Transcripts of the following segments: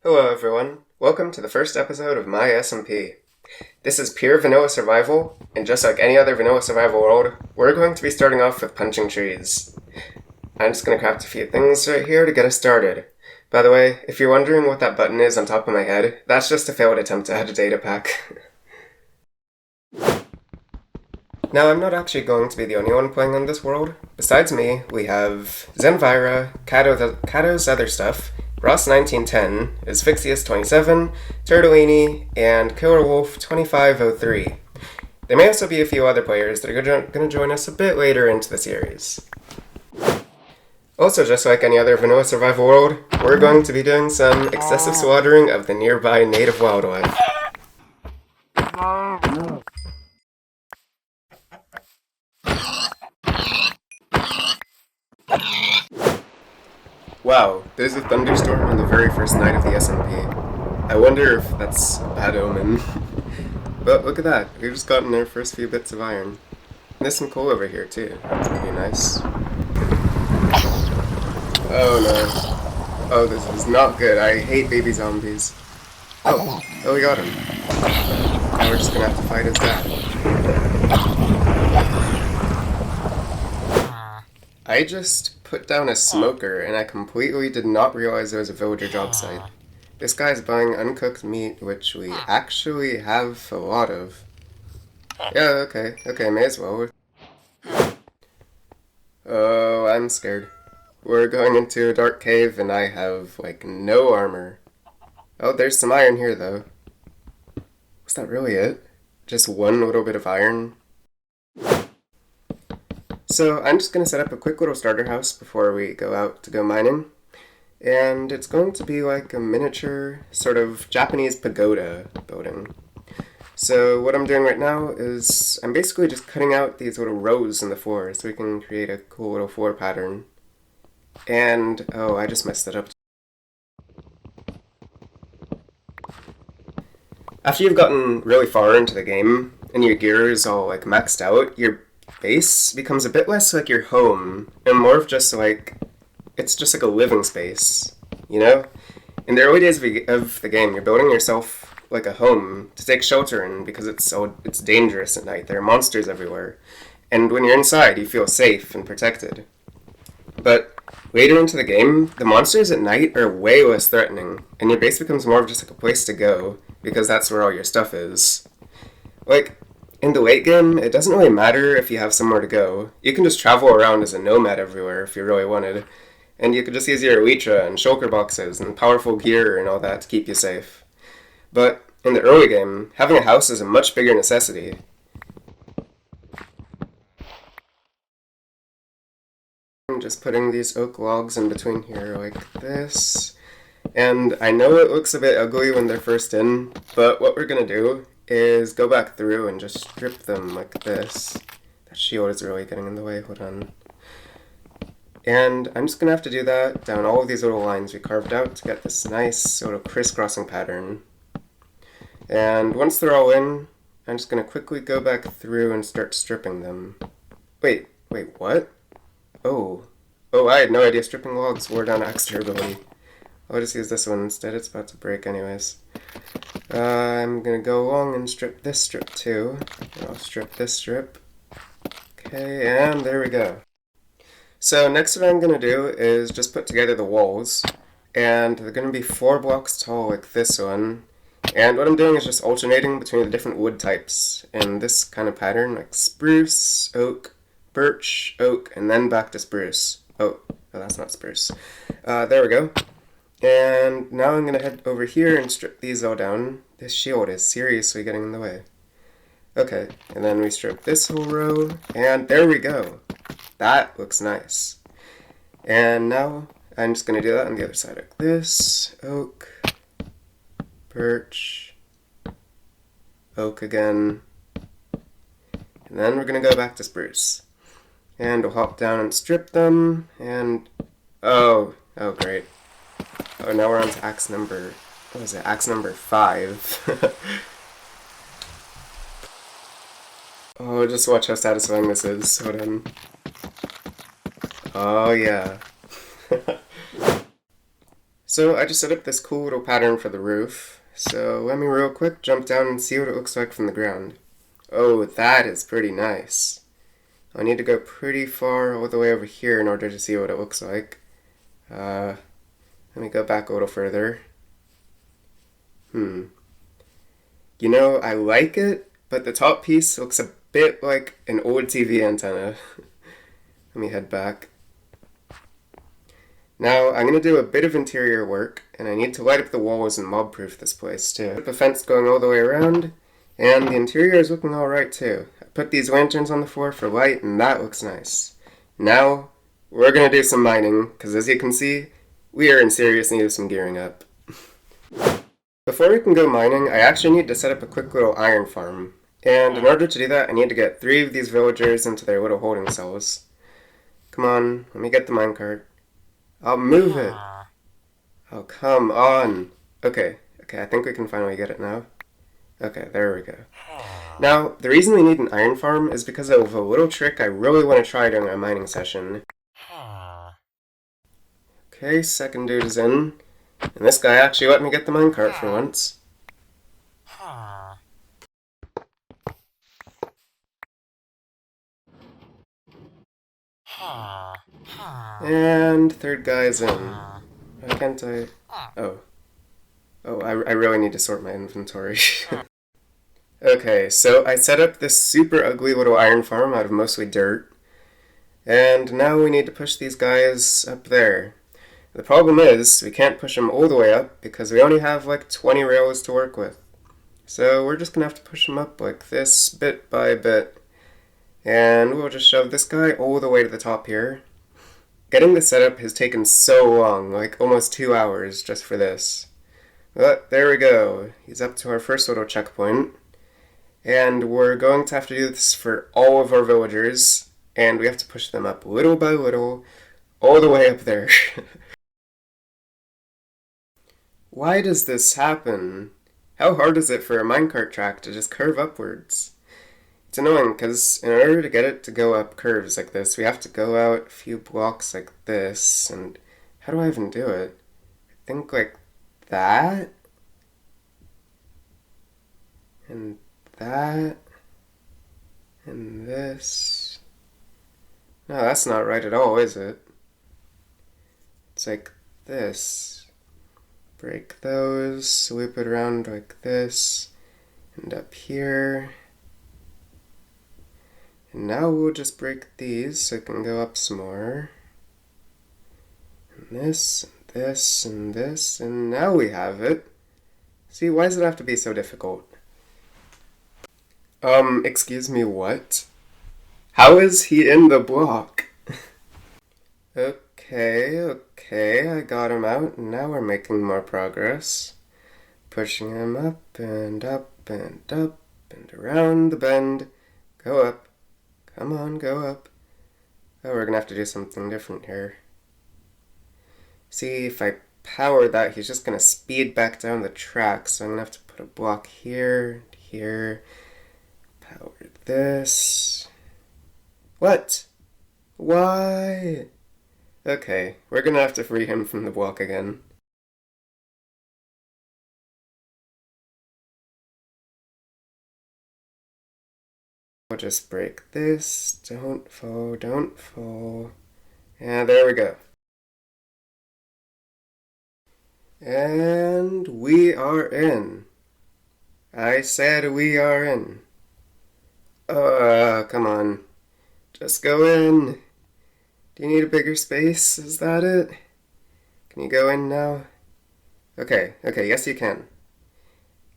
Hello everyone, welcome to the first episode of my SMP. This is pure vanilla survival, and just like any other vanilla survival world, we're going to be starting off with punching trees. I'm just going to craft a few things right here to get us started. By the way, if you're wondering what that button is on top of my head, that's just a failed attempt to add a data pack. Now, I'm not actually going to be the only one playing on this world. Besides me, we have Zenvira, Kato's other stuff, Ross1910, Asphyxius27, Turtolini, and Killer Wolf 2503. There may also be a few other players that are going to join us a bit later into the series. Also, just like any other vanilla survival world, we're going to be doing some excessive slaughtering of the nearby native wildlife. Wow, there's a thunderstorm on the very first night of the SMP. I wonder if that's a bad omen. But look at that, we've just gotten our first few bits of iron. There's some coal over here too, that's pretty nice. Oh no. Oh, this is not good, I hate baby zombies. Oh, we got him. Now we're just gonna have to fight his dad. I just put down a smoker and I completely did not realize there was a villager job site. This guy's buying uncooked meat, which we actually have a lot of. Yeah, okay, may as well. Oh, I'm scared. We're going into a dark cave and I have, like, no armor. Oh, there's some iron here, though. Was that really it? Just one little bit of iron? So I'm just going to set up a quick little starter house before we go out to go mining. And it's going to be like a miniature sort of Japanese pagoda building. So what I'm doing right now is I'm basically just cutting out these little rows in the floor so we can create a cool little floor pattern. And, oh, I just messed it up. After you've gotten really far into the game and your gear is all like maxed out, your base becomes a bit less like your home and more of just like, it's just like a living space, you know? In the early days of the game, you're building yourself like a home to take shelter in because it's dangerous at night. There are monsters everywhere. And when you're inside, you feel safe and protected. But later into the game, the monsters at night are way less threatening, and your base becomes more of just like a place to go because that's where all your stuff is. Like, in the late game, it doesn't really matter if you have somewhere to go. You can just travel around as a nomad everywhere if you really wanted. And you could just use your elytra and shulker boxes and powerful gear and all that to keep you safe. But in the early game, having a house is a much bigger necessity. I'm just putting these oak logs in between here like this. And I know it looks a bit ugly when they're first in, but what we're going to do is go back through and just strip them like this. That shield is really getting in the way, hold on. And I'm just going to have to do that down all of these little lines we carved out to get this nice sort of crisscrossing pattern. And once they're all in, I'm just going to quickly go back through and start stripping them. Wait, what? Oh, I had no idea stripping logs wore down axe durability. I'll just use this one instead, it's about to break anyways. I'm going to go along and strip this strip too. And I'll strip this strip. Okay, and there we go. So next what I'm going to do is just put together the walls, and they're going to be 4 blocks tall like this one. And what I'm doing is just alternating between the different wood types in this kind of pattern, like spruce, oak, birch, oak, and then back to spruce. Oh, that's not spruce. There we go. And now I'm going to head over here and strip these all down. This shield is seriously getting in the way. Okay, and then we strip this whole row, and there we go. That looks nice. And now I'm just going to do that on the other side like this. Oak, birch, oak again. And then we're going to go back to spruce. And we'll hop down and strip them, and oh great. Oh, now we're on to axe number, what is it, axe number 5. Oh, just watch how satisfying this is. Hold on. Oh, yeah. So So I just set up this cool little pattern for the roof. So let me real quick jump down and see what it looks like from the ground. Oh, that is pretty nice. I need to go pretty far all the way over here in order to see what it looks like. Let me go back a little further. You know, I like it, but the top piece looks a bit like an old TV antenna. Let me head back. Now, I'm going to do a bit of interior work, and I need to light up the walls and mob-proof this place too. Put a fence going all the way around, and the interior is looking alright too. I put these lanterns on the floor for light, and that looks nice. Now, we're going to do some mining, because as you can see, we are in serious need of some gearing up. Before we can go mining, I actually need to set up a quick little iron farm. And in order to do that, I need to get 3 of these villagers into their little holding cells. Come on, let me get the minecart. I'll move it. Oh, come on. Okay, I think we can finally get it now. Okay, there we go. Now, the reason we need an iron farm is because of a little trick I really want to try during our mining session. Okay, second dude is in. And this guy actually let me get the minecart for once. And third guy's in. Why can't I? Oh, I really need to sort my inventory. Okay, so I set up this super ugly little iron farm out of mostly dirt. And now we need to push these guys up there. The problem is, we can't push them all the way up because we only have like 20 rails to work with. So we're just gonna have to push them up like this, bit by bit. And we'll just shove this guy all the way to the top here. Getting this set up has taken so long, like almost 2 hours just for this. But there we go. He's up to our first little checkpoint. And we're going to have to do this for all of our villagers. And we have to push them up little by little, all the way up there. Why does this happen? How hard is it for a minecart track to just curve upwards? It's annoying because in order to get it to go up curves like this, we have to go out a few blocks like this, and how do I even do it? I think like that, and that, and this. No, that's not right at all, is it? It's like this. Break those, loop it around like this, and up here. And now we'll just break these so it can go up some more. And this, and this, and this, and now we have it. See, why does it have to be so difficult? Excuse me, what? How is he in the block? Okay, I got him out, and now we're making more progress. Pushing him up, and up, and up, and around the bend. Go up. Come on, go up. Oh, we're gonna have to do something different here. See, if I power that, he's just gonna speed back down the track, so I'm gonna have to put a block here, here. Power this. What? Why? Okay, we're gonna have to free him from the block again. We'll just break this. Don't fall, don't fall. And there we go. And we are in. I said we are in. Come on. Just go in. Do you need a bigger space? Is that it? Can you go in now? Okay, yes you can.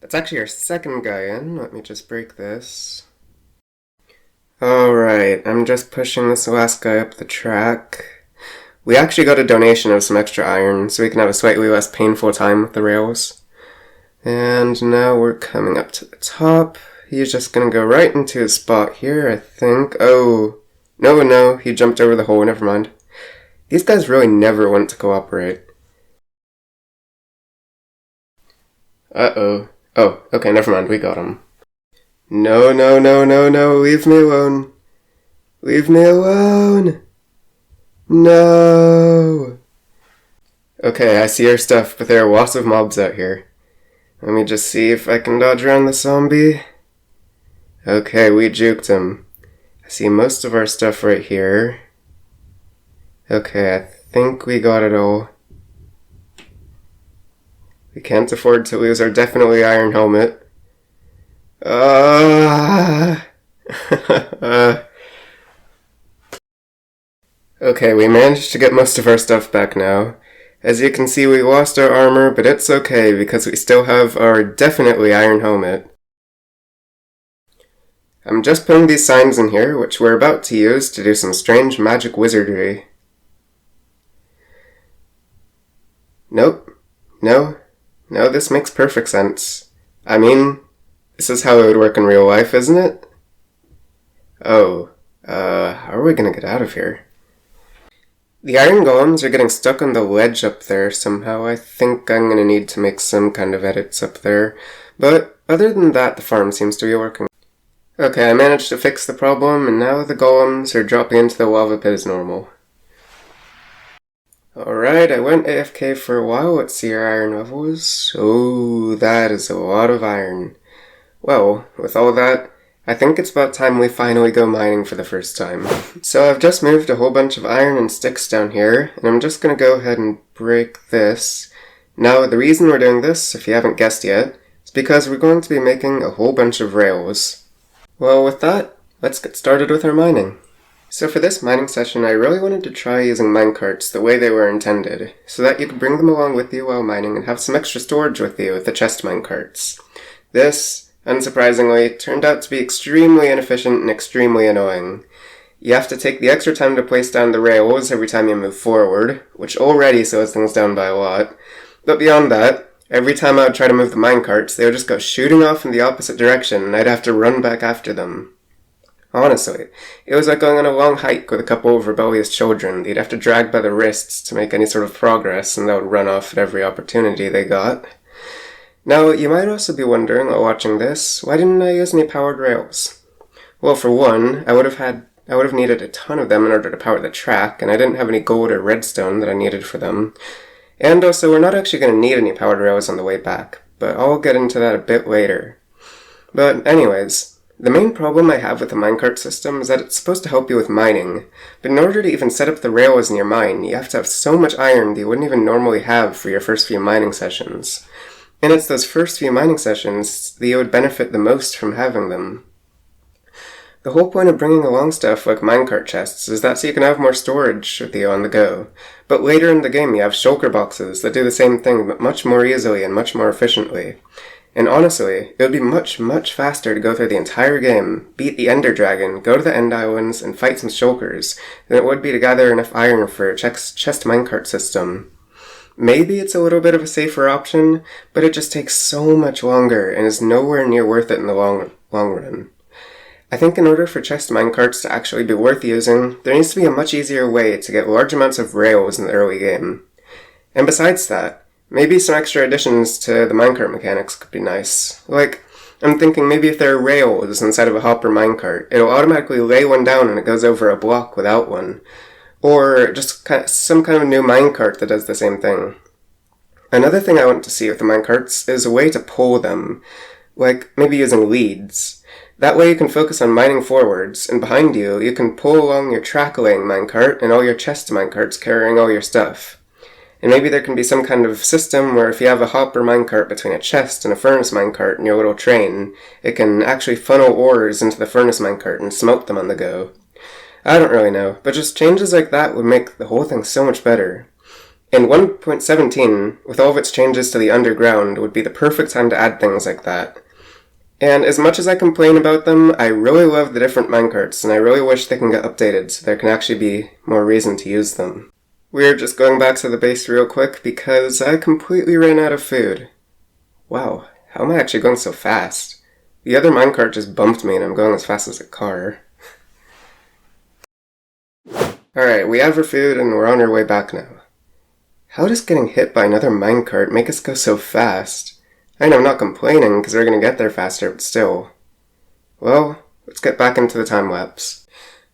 That's actually our second guy in. Let me just break this. Alright, I'm just pushing this last guy up the track. We actually got a donation of some extra iron, so we can have a slightly less painful time with the rails. And now we're coming up to the top. He's just gonna go right into his spot here, I think. Oh, no, he jumped over the hole, never mind. These guys really never want to cooperate. Uh-oh. Oh, okay, never mind, we got him. No, leave me alone. Leave me alone. No. Okay, I see our stuff, but there are lots of mobs out here. Let me just see if I can dodge around the zombie. Okay, we juked him. I see most of our stuff right here. Okay, I think we got it all. We can't afford to lose our definitely iron helmet. Okay, we managed to get most of our stuff back now. As you can see, we lost our armor, but it's okay because we still have our definitely iron helmet. I'm just putting these signs in here, which we're about to use to do some strange magic wizardry. Nope. No, this makes perfect sense. I mean, this is how it would work in real life, isn't it? Oh, how are we gonna get out of here? The iron golems are getting stuck on the ledge up there somehow. I think I'm gonna need to make some kind of edits up there. But other than that, the farm seems to be working. Okay, I managed to fix the problem, and now the golems are dropping into the lava pit as normal. Alright, I went AFK for a while. Let's see our iron levels. Oh, that is a lot of iron. Well, with all that, I think it's about time we finally go mining for the first time. So I've just moved a whole bunch of iron and sticks down here, and I'm just going to go ahead and break this. Now, the reason we're doing this, if you haven't guessed yet, is because we're going to be making a whole bunch of rails. Well, with that, let's get started with our mining. So for this mining session, I really wanted to try using minecarts the way they were intended, so that you could bring them along with you while mining and have some extra storage with you with the chest minecarts. This, unsurprisingly, turned out to be extremely inefficient and extremely annoying. You have to take the extra time to place down the rails every time you move forward, which already slows things down by a lot. But beyond that, every time I would try to move the minecarts, they would just go shooting off in the opposite direction, and I'd have to run back after them. Honestly, it was like going on a long hike with a couple of rebellious children that you'd have to drag by the wrists to make any sort of progress, and they would run off at every opportunity they got. Now, you might also be wondering, while watching this, why didn't I use any powered rails? Well, for one, I would have needed a ton of them in order to power the track, and I didn't have any gold or redstone that I needed for them. And also, we're not actually going to need any powered rails on the way back, but I'll get into that a bit later. But anyways, the main problem I have with the minecart system is that it's supposed to help you with mining, but in order to even set up the rails in your mine, you have to have so much iron that you wouldn't even normally have for your first few mining sessions. And it's those first few mining sessions that you would benefit the most from having them. The whole point of bringing along stuff like minecart chests is that so you can have more storage with you on the go. But later in the game you have shulker boxes that do the same thing but much more easily and much more efficiently. And honestly, it would be much, much faster to go through the entire game, beat the Ender Dragon, go to the End Islands, and fight some shulkers, than it would be to gather enough iron for a chest minecart system. Maybe it's a little bit of a safer option, but it just takes so much longer and is nowhere near worth it in the long run. I think in order for chest minecarts to actually be worth using, there needs to be a much easier way to get large amounts of rails in the early game. And besides that, maybe some extra additions to the minecart mechanics could be nice. Like, I'm thinking maybe if there are rails inside of a hopper minecart, it'll automatically lay one down and it goes over a block without one. Or just some kind of new minecart that does the same thing. Another thing I want to see with the minecarts is a way to pull them, like maybe using leads. That way you can focus on mining forwards, and behind you, you can pull along your track-laying minecart and all your chest minecarts carrying all your stuff. And maybe there can be some kind of system where if you have a hopper minecart between a chest and a furnace minecart in your little train, it can actually funnel ores into the furnace minecart and smoke them on the go. I don't really know, but just changes like that would make the whole thing so much better. And 1.17, with all of its changes to the underground, would be the perfect time to add things like that. And as much as I complain about them, I really love the different minecarts, and I really wish they can get updated so there can actually be more reason to use them. We're just going back to the base real quick because I completely ran out of food. Wow, how am I actually going so fast? The other minecart just bumped me and I'm going as fast as a car. Alright, we have our food and we're on our way back now. How does getting hit by another minecart make us go so fast? I know I'm not complaining because we're going to get there faster, but still. Well, let's get back into the time lapse.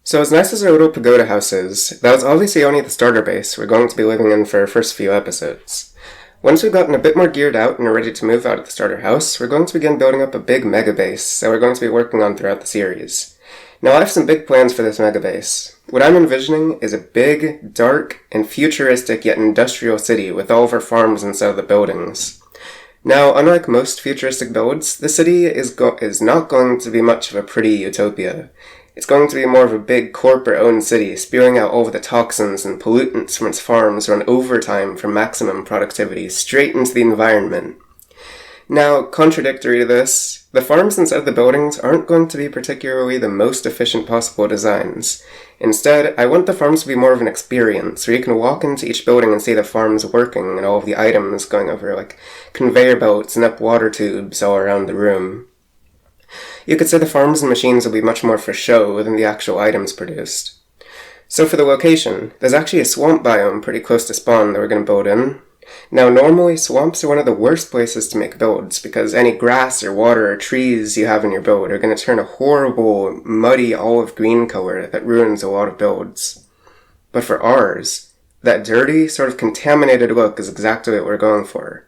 So as nice as our little pagoda house is, that was obviously only the starter base we're going to be living in for our first few episodes. Once we've gotten a bit more geared out and are ready to move out of the starter house, we're going to begin building up a big mega base that we're going to be working on throughout the series. Now I have some big plans for this mega base. What I'm envisioning is a big, dark, and futuristic yet industrial city with all of our farms inside of the buildings. Now, unlike most futuristic builds, the city is not going to be much of a pretty utopia. It's going to be more of a big corporate-owned city, spewing out all of the toxins and pollutants from its farms run overtime for maximum productivity straight into the environment. Now, contradictory to this, the farms inside the buildings aren't going to be particularly the most efficient possible designs. Instead, I want the farms to be more of an experience, where you can walk into each building and see the farms working and all of the items going over, like conveyor belts and up water tubes all around the room. You could say the farms and machines will be much more for show than the actual items produced. So for the location, there's actually a swamp biome pretty close to spawn that we're going to build in. Now normally swamps are one of the worst places to make builds because any grass or water or trees you have in your build are going to turn a horrible, muddy olive green color that ruins a lot of builds. But for ours, that dirty, sort of contaminated look is exactly what we're going for.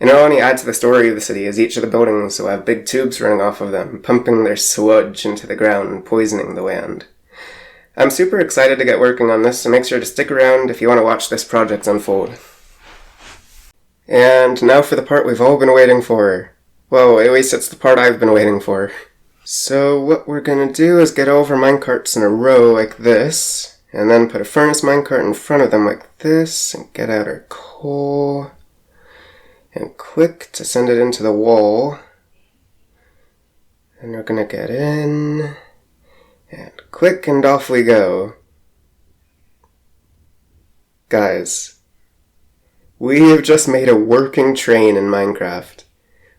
And it'll only add to the story of the city as each of the buildings will have big tubes running off of them, pumping their sludge into the ground and poisoning the land. I'm super excited to get working on this, so make sure to stick around if you want to watch this project unfold. And now for the part we've all been waiting for. Well, at least it's the part I've been waiting for. So what we're gonna do is get all of our minecarts in a row like this, and then put a furnace minecart in front of them like this, and get out our coal, and click to send it into the wall. And we're gonna get in, and click, and off we go. Guys, we have just made a working train in Minecraft.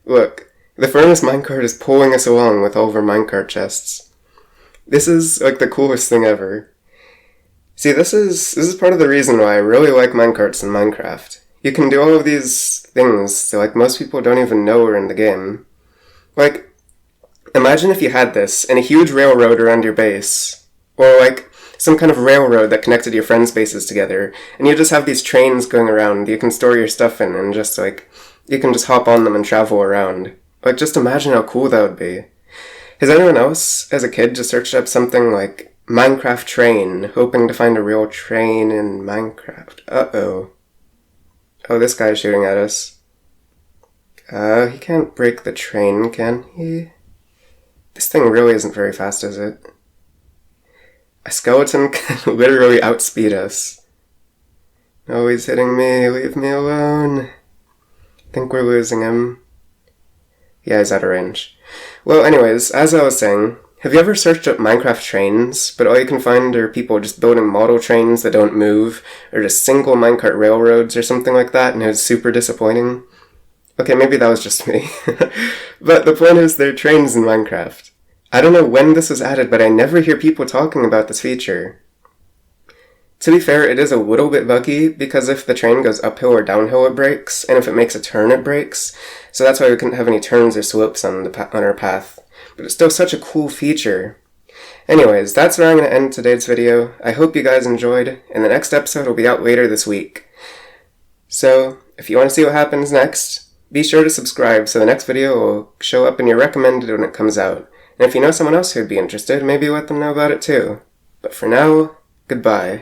Look, the furnace minecart is pulling us along with all of our minecart chests. This is like the coolest thing ever. See, this is part of the reason why I really like minecarts in Minecraft. You can do all of these things that like most people don't even know are in the game. Like, imagine if you had this and a huge railroad around your base, or like some kind of railroad that connected your friends' bases together, and you just have these trains going around you can store your stuff in, and just like, you can just hop on them and travel around. Like, just imagine how cool that would be. Has anyone else, as a kid, just searched up something like Minecraft train, hoping to find a real train in Minecraft? Uh-oh. Oh, this guy's shooting at us. He can't break the train, can he? This thing really isn't very fast, is it? A skeleton can literally outspeed us. No, he's hitting me. Leave me alone. I think we're losing him. Yeah, he's out of range. Well, anyways, as I was saying, have you ever searched up Minecraft trains, but all you can find are people just building model trains that don't move, or just single minecart railroads or something like that, and it was super disappointing? Okay, maybe that was just me. But the point is, there are trains in Minecraft. I don't know when this was added, but I never hear people talking about this feature. To be fair, it is a little bit buggy, because if the train goes uphill or downhill it breaks, and if it makes a turn it breaks, so that's why we couldn't have any turns or slopes on our path. But it's still such a cool feature. Anyways, that's where I'm going to end today's video. I hope you guys enjoyed, and the next episode will be out later this week. So, if you want to see what happens next, be sure to subscribe so the next video will show up in your recommended when it comes out. And if you know someone else who'd be interested, maybe let them know about it too. But for now, goodbye.